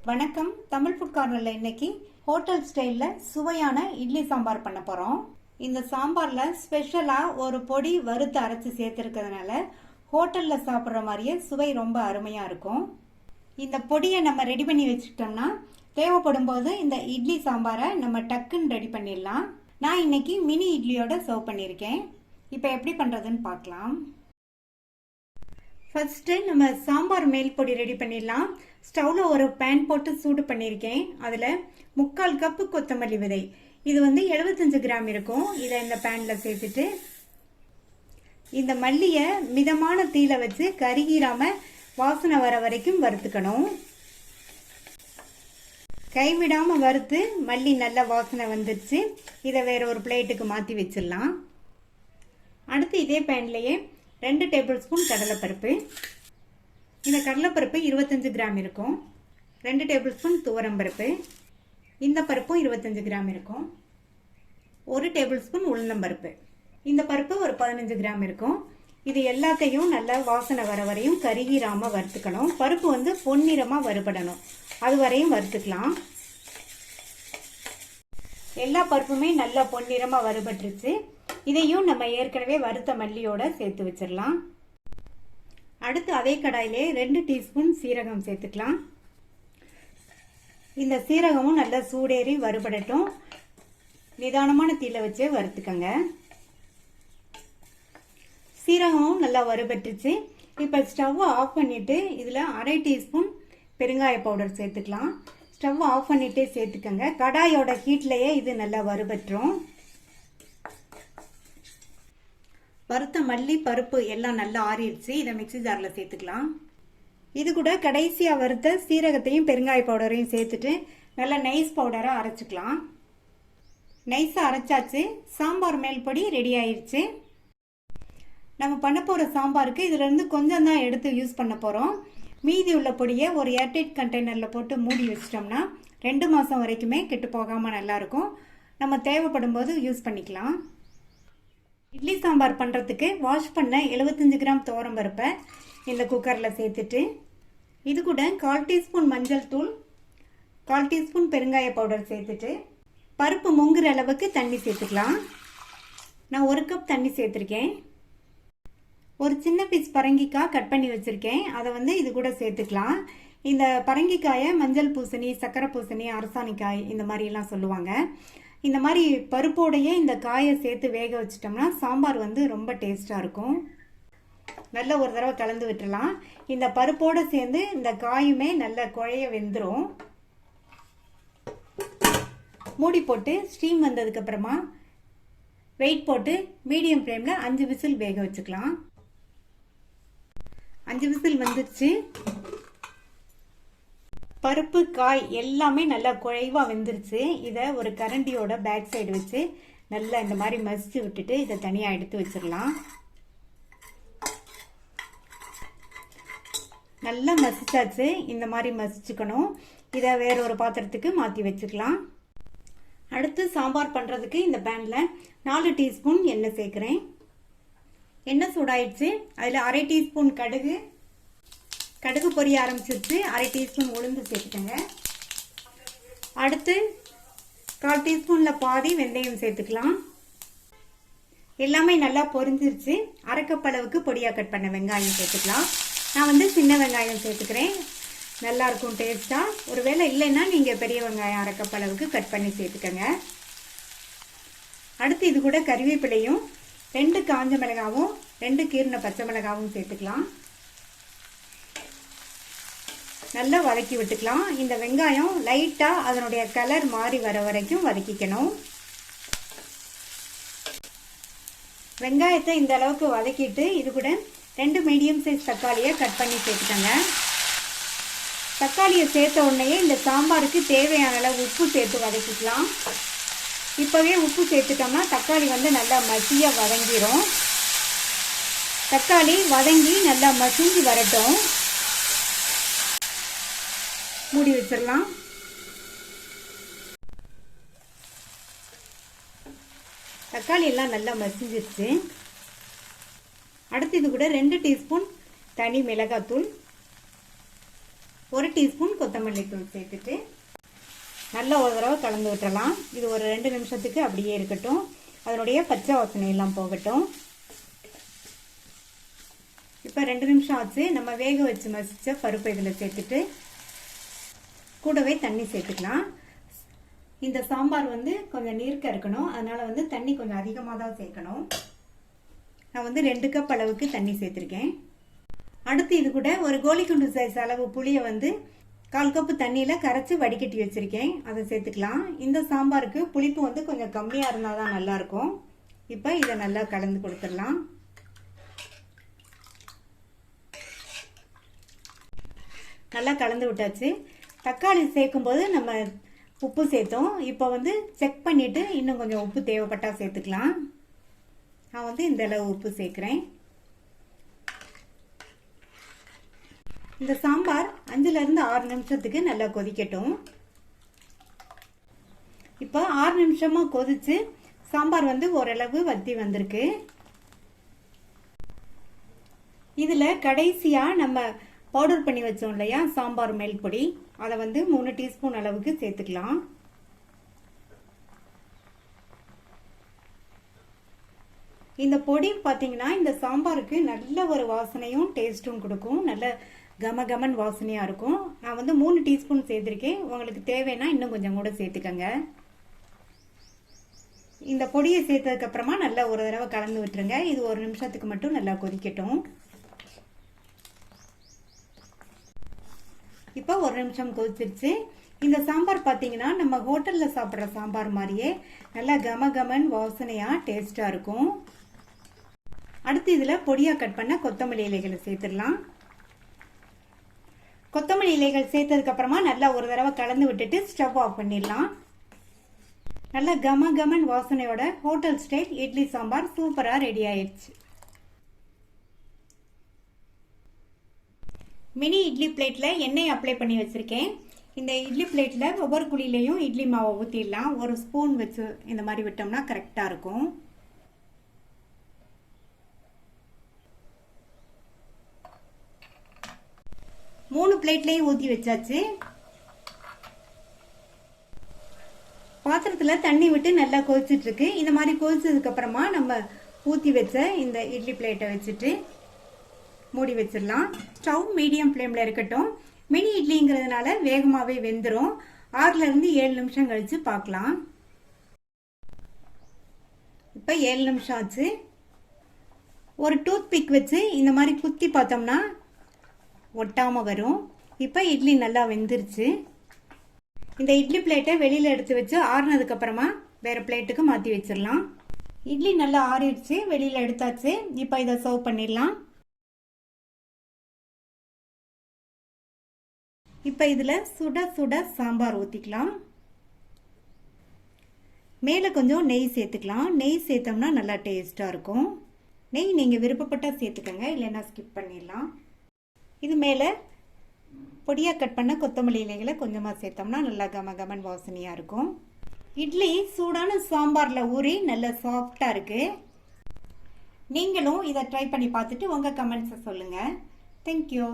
வணக்கம். தமிழ் ஃபுட் கார்னரில் இன்னைக்கு ஹோட்டல் ஸ்டைலில் சுவையான இட்லி சாம்பார் பண்ண போகிறோம். இந்த சாம்பாரில் ஸ்பெஷலாக ஒரு பொடி வறுத்து அரைச்சி சேர்த்துருக்கிறதுனால ஹோட்டலில் சாப்பிட்ற மாதிரியே சுவை ரொம்ப அருமையாக இருக்கும். இந்த பொடியை நம்ம ரெடி பண்ணி வச்சுக்கிட்டோம்னா தேவைப்படும் போது இந்த இட்லி சாம்பாரை நம்ம டக்குன்னு ரெடி பண்ணிடலாம். நான் இன்னைக்கு மினி இட்லியோட சர்வ் பண்ணியிருக்கேன். இப்போ எப்படி பண்ணுறதுன்னு பார்க்கலாம். ஃபர்ஸ்ட்டு நம்ம சாம்பார் மேல் பொடி ரெடி பண்ணிடலாம். ஸ்டவ்வில் ஒரு பேன் போட்டு சூடு பண்ணியிருக்கேன். அதில் 3/4 கப்பு கொத்தமல்லி விதை, இது 75 கிராம் இருக்கும். இதை இந்த பேனில் சேர்த்துட்டு இந்த மல்லியை மிதமான தீயில வச்சு கருகிராம வாசனை வர வரைக்கும் வறுத்துக்கணும். கைவிடாமல் வறுத்து மல்லி நல்ல வாசனை வந்துடுச்சு. இதை வேற ஒரு பிளேட்டுக்கு மாற்றி வச்சிடலாம். அடுத்து இதே பேன்லேயே 2 டேபிள் ஸ்பூன் கடலைப்பருப்பு, இந்த கடலைப்பருப்பு 25 கிராம் இருக்கும். 2 டேபிள் ஸ்பூன் துவரம்பருப்பு, இந்த பருப்பும் 25 கிராம் இருக்கும். 1 டேபிள் ஸ்பூன் உளுந்தம்பருப்பு, இந்த பருப்பு ஒரு 15 கிராம் இருக்கும். இது எல்லாத்தையும் நல்லா வாசனை வர வரையும் கருகிராம வறுத்துக்கணும். பருப்பு பொன்னிறமாக வறுபடணும், அது வரையும் வறுத்துக்கலாம். எல்லா பருப்புமே நல்லா பொன்னிறமாக வறுபட்டுருச்சு. இதையும் நம்ம ஏற்கனவே வறுத்த மல்லியோட சேர்த்து வச்சிடலாம். அடுத்து அதே கடாயிலே 2 டீஸ்பூன் சீரகம் சேர்த்துக்கலாம். இந்த சீரகமும் நல்லா சூடேறி வறுபடட்டும். நிதானமான தீயில வச்சு வறுத்துக்கங்க. சீரகமும் நல்லா வறுபட்டுச்சு. இப்போ ஸ்டவ் ஆஃப் பண்ணிட்டு இதில் 1/2 டீஸ்பூன் பெருங்காய பவுடர் சேர்த்துக்கலாம். ஸ்டவ் ஆஃப் பண்ணிட்டே சேர்த்துக்கங்க. கடாயோட ஹீட்லேயே இது நல்லா வறுபட்டுரும். வறுத்த மல்லி பருப்பு எல்லாம் நல்லா ஆறிடுச்சு. இதை மிக்சி ஜாரில் சேர்த்துக்கலாம். இது கூட கடைசியாக வறுத்த சீரகத்தையும் பெருங்காய பவுடரையும் சேர்த்துட்டு நல்லா நைஸ் பவுடராக அரைச்சிக்கலாம். நைஸாக அரைச்சாச்சு. சாம்பார் மேல் பொடி ரெடி ஆயிடுச்சு. நம்ம பண்ண போகிற சாம்பாருக்கு இதிலேருந்து கொஞ்சம் தான் எடுத்து யூஸ் பண்ண போகிறோம். மீதி உள்ள பொடியை ஒரு ஏர்டைட் கண்டெய்னரில் போட்டு மூடி வச்சிட்டோம்னா 2 மாதம் வரைக்குமே கெட்டு போகாமல் நல்லாயிருக்கும். நம்ம தேவைப்படும் போது யூஸ் பண்ணிக்கலாம். இட்லி சாம்பார் பண்ணுறதுக்கு வாஷ் பண்ண 75 கிராம் துவரம்பருப்பை இந்த குக்கரில் சேர்த்துட்டு இது கூட 1/4 டீஸ்பூன் மஞ்சள் தூள், 1/4 டீஸ்பூன் பெருங்காய பவுடர் சேர்த்துட்டு பருப்பு முங்குற அளவுக்கு தண்ணி சேர்த்துக்கலாம். நான் 1 கப் தண்ணி சேர்த்துருக்கேன். ஒரு சின்ன பீஸ் பரங்கிக்காய் கட் பண்ணி வச்சுருக்கேன். அதை இது கூட சேர்த்துக்கலாம். இந்த பரங்கிக்காயை மஞ்சள் பூசணி, சக்கரை பூசணி, அரசாணிக்காய் இந்த மாதிரிலாம் சொல்லுவாங்க. இந்த மாதிரி பருப்போடையே இந்த காயை சேர்த்து வேக வச்சிட்டோம்னா சாம்பார் ரொம்ப டேஸ்டாக இருக்கும். நல்ல ஒரு தடவை கலந்து விட்டுடலாம். இந்த பருப்போடு சேர்ந்து இந்த காயுமே நல்ல குழைய வெந்துடும். மூடி போட்டு ஸ்டீம் வந்ததுக்கப்புறமா வெயிட் போட்டு மீடியம் ஃப்ளேமில் 5 விசில் வேக வச்சுக்கலாம். 5 விசில் வந்துருச்சு. பருப்பு காய் எல்லாமே நல்லா குழைவாக வெந்துருச்சு. இதை ஒரு கரண்டியோட பேக் சைடு வச்சு நல்லா இந்த மாதிரி மசிச்சு விட்டுட்டு இதை தனியாக எடுத்து வச்சிடலாம். நல்லா மசிச்சாச்சு. இந்த மாதிரி மசிச்சுக்கணும். இதை வேற ஒரு பாத்திரத்துக்கு மாற்றி வச்சுக்கலாம். அடுத்து சாம்பார் பண்ணுறதுக்கு இந்த பேனில் 4 டீஸ்பூன் எண்ணெய் சேர்க்குறேன். எண்ணெய் சூடாயிடுச்சு. அதில் 1/2 டீஸ்பூன் கடுகு பொரிய ஆரம்பிச்சிருச்சு. 1/2 டீஸ்பூன் உளுந்து சேர்த்துக்கங்க. அடுத்து 1/4 டீஸ்பூனில் பாதி வெந்தயம் சேர்த்துக்கலாம். எல்லாமே நல்லா பொரிஞ்சிருச்சு. 1/2 கப் அளவுக்கு பொடியாக கட் பண்ண வெங்காயம் சேர்த்துக்கலாம். நான் சின்ன வெங்காயம் சேர்த்துக்கிறேன். நல்லா இருக்கும் டேஸ்ட்டாக. ஒருவேளை இல்லைன்னா நீங்கள் பெரிய வெங்காயம் 1/2 கப் அளவுக்கு கட் பண்ணி சேர்த்துக்கங்க. அடுத்து இது கூட கறிவேப்பிலையும் 2 காஞ்ச மிளகாவும் 2 கீறின பச்சை மிளகாவும் சேர்த்துக்கலாம். நல்லா வதக்கி விட்டுக்கலாம். இந்த வெங்காயம் லைட்டாக அதனுடைய கலர் மாறி வர வரைக்கும் வதக்கிக்கணும். வெங்காயத்தை இந்த அளவுக்கு வதக்கிட்டு இது கூட 2 மீடியம் சைஸ் தக்காளியை கட் பண்ணி சேர்த்துக்கங்க. தக்காளியை சேர்த்த உடனே இந்த சாம்பாருக்கு தேவையான அளவு உப்பு சேர்த்து வதக்கிக்கலாம். இப்போவே உப்பு சேர்த்துட்டோம்னா தக்காளி நல்லா மசியாக வதங்கிடும். தக்காளி வதங்கி நல்லா மசிஞ்சு வரட்டும். மூடி வச்சிடலாம். தக்காளி எல்லாம் நல்லா மசிஞ்சிருச்சு. அடுத்து இது கூட 2 டீஸ்பூன் தனி மிளகாத்தூள், 1 டீஸ்பூன் கொத்தமல்லி தூள் சேர்த்துட்டு நல்லா ஒரு தடவை கலந்து விட்டுறலாம். இது ஒரு 2 நிமிஷத்துக்கு அப்படியே இருக்கட்டும். அதனுடைய பச்சை வாசனை எல்லாம் போகட்டும். இப்போ 2 நிமிஷம் ஆச்சு. நம்ம வேக வச்சு மசிச்ச பருப்பு இதில் சேர்த்துட்டு கூடவே தண்ணி சேர்த்துக்கலாம். இந்த சாம்பார் வந்து கொஞ்சம் நீர்க்க இருக்கணும். அதனால தண்ணி கொஞ்சம் அதிகமாக தான் சேர்க்கணும். நான் 2 கப் அளவுக்கு தண்ணி சேர்த்துருக்கேன். அடுத்து இது கூட ஒரு கோலிக்குண்டு சைஸ் அளவு புளியை 1/4 கப்பு தண்ணியில் கரைச்சி வடிகட்டி வச்சிருக்கேன். அதை சேர்த்துக்கலாம். இந்த சாம்பாருக்கு புளிப்பு கொஞ்சம் கம்மியாக இருந்தால் தான் நல்லாயிருக்கும். இப்போ இதை நல்லா கலந்து கொடுத்துடலாம். நல்லா கலந்து விட்டாச்சு. தக்காளி சேர்க்கும்போது நம்ம உப்பு சேர்த்தோம். இப்போ செக் பண்ணிவிட்டு இன்னும் கொஞ்சம் உப்பு தேவைப்பட்டால் சேர்த்துக்கலாம். நான் இந்த அளவு உப்பு சேர்க்குறேன். இந்த சாம்பார் 5லேருந்து 6 நிமிஷத்துக்கு நல்லா கொதிக்கட்டும். இப்போ 6 நிமிஷமாக கொதிச்சு சாம்பார் ஓரளவு வத்தி வந்திருக்கு. இதில் கடைசியாக நம்ம பவுடர் பண்ணி வச்சோம் இல்லையா சாம்பார் மேல் பொடி, அதை 3 டீஸ்பூன் அளவுக்கு சேர்த்துக்கலாம். இந்த பொடி பார்த்தீங்கன்னா இந்த சாம்பாருக்கு நல்ல ஒரு வாசனையும் டேஸ்ட்டும் கொடுக்கும். நல்ல கமகமன் வாசனையாக இருக்கும். நான் 3 டீஸ்பூன் சேர்த்துருக்கேன். உங்களுக்கு தேவைன்னா இன்னும் கொஞ்சம் கூட சேர்த்துக்கங்க. இந்த பொடியை சேர்த்ததுக்கப்புறமா நல்லா ஒரு தடவை கலந்து விட்டுருங்க. இது 1 நிமிஷத்துக்கு மட்டும் நல்லா கொதிக்கட்டும். இப்போ 1 நிமிஷம் கொதிச்சிருச்சு. இந்த சாம்பார் பார்த்தீங்கன்னா நம்ம ஹோட்டலில் சாப்பிட்ற சாம்பார் மாதிரியே நல்லா கமகமன் வாசனையாக டேஸ்ட்டாக இருக்கும். அடுத்து இதில் பொடியாக கட் பண்ண கொத்தமல்லி இலைகளை சேர்த்துடலாம். கொத்தமல்லி இலைகள் சேர்த்ததுக்கப்புறமா நல்லா ஒரு தடவை கலந்து விட்டுட்டு ஸ்டவ் ஆஃப் பண்ணிடலாம். நல்லா கமகமன் வாசனையோட ஹோட்டல் ஸ்டைல் இட்லி சாம்பார் சூப்பராக ரெடி ஆயிடுச்சு. மினி இட்லி பிளேட்டில் எண்ணெய் அப்ளை பண்ணி வச்சுருக்கேன். இந்த இட்லி பிளேட்டில் ஒவ்வொரு குழிலையும் இட்லி மாவை ஊற்றிடலாம். 1 ஸ்பூன் வச்சு இந்த மாதிரி விட்டோம்னா கரெக்டாக இருக்கும். மூணு பிளேட்லையும் ஊற்றி வச்சாச்சு. பாத்திரத்தில் தண்ணி விட்டு நல்லா கொதிச்சுட்டு இருக்கு. இந்த மாதிரி கொதிச்சதுக்கு அப்புறமா நம்ம ஊற்றி வச்ச இந்த இட்லி பிளேட்டை வச்சுட்டு மூடி வச்சிடலாம். ஸ்டவ் மீடியம் ஃப்ளேமில் இருக்கட்டும். மினி இட்லிங்கிறதுனால வேகமாகவே வெந்துடும். 6லேருந்து 7 நிமிஷம் கழித்து பார்க்கலாம். இப்போ 7 நிமிஷம் ஆச்சு. ஒரு டூத் பிக் வச்சு இந்த மாதிரி குத்தி பார்த்தோம்னா ஒட்டாமல் வரும். இப்போ இட்லி நல்லா வெந்துருச்சு. இந்த இட்லி பிளேட்டை வெளியில் எடுத்து வச்சு ஆறுனதுக்கப்புறமா வேறு பிளேட்டுக்கு மாற்றி வச்சிடலாம். இட்லி நல்லா ஆறிடுச்சு, வெளியில் எடுத்தாச்சு. இப்போ இதை சர்வ் பண்ணிடலாம். இப்போ இதில் சுட சுட சாம்பார் ஊற்றிக்கலாம். மேலே கொஞ்சம் நெய் சேர்த்துக்கலாம். நெய் சேர்த்தோம்னா நல்லா டேஸ்ட்டாக இருக்கும். நெய் நீங்கள் விருப்பப்பட்டால் சேர்த்துக்கோங்க, இல்லைன்னா ஸ்கிப் பண்ணிடலாம். இது மேலே பொடியாக கட் பண்ண கொத்தமல்லி இலைகளை கொஞ்சமாக சேர்த்தோம்னா நல்லா கமகமன் வாசனையாக இருக்கும். இட்லி சூடான சாம்பாரில் ஊறி நல்லா சாஃப்டாக இருக்குது. நீங்களும் இதை ட்ரை பண்ணி பார்த்துட்டு உங்கள் கமெண்ட்ஸை சொல்லுங்கள். தேங்க்யூ.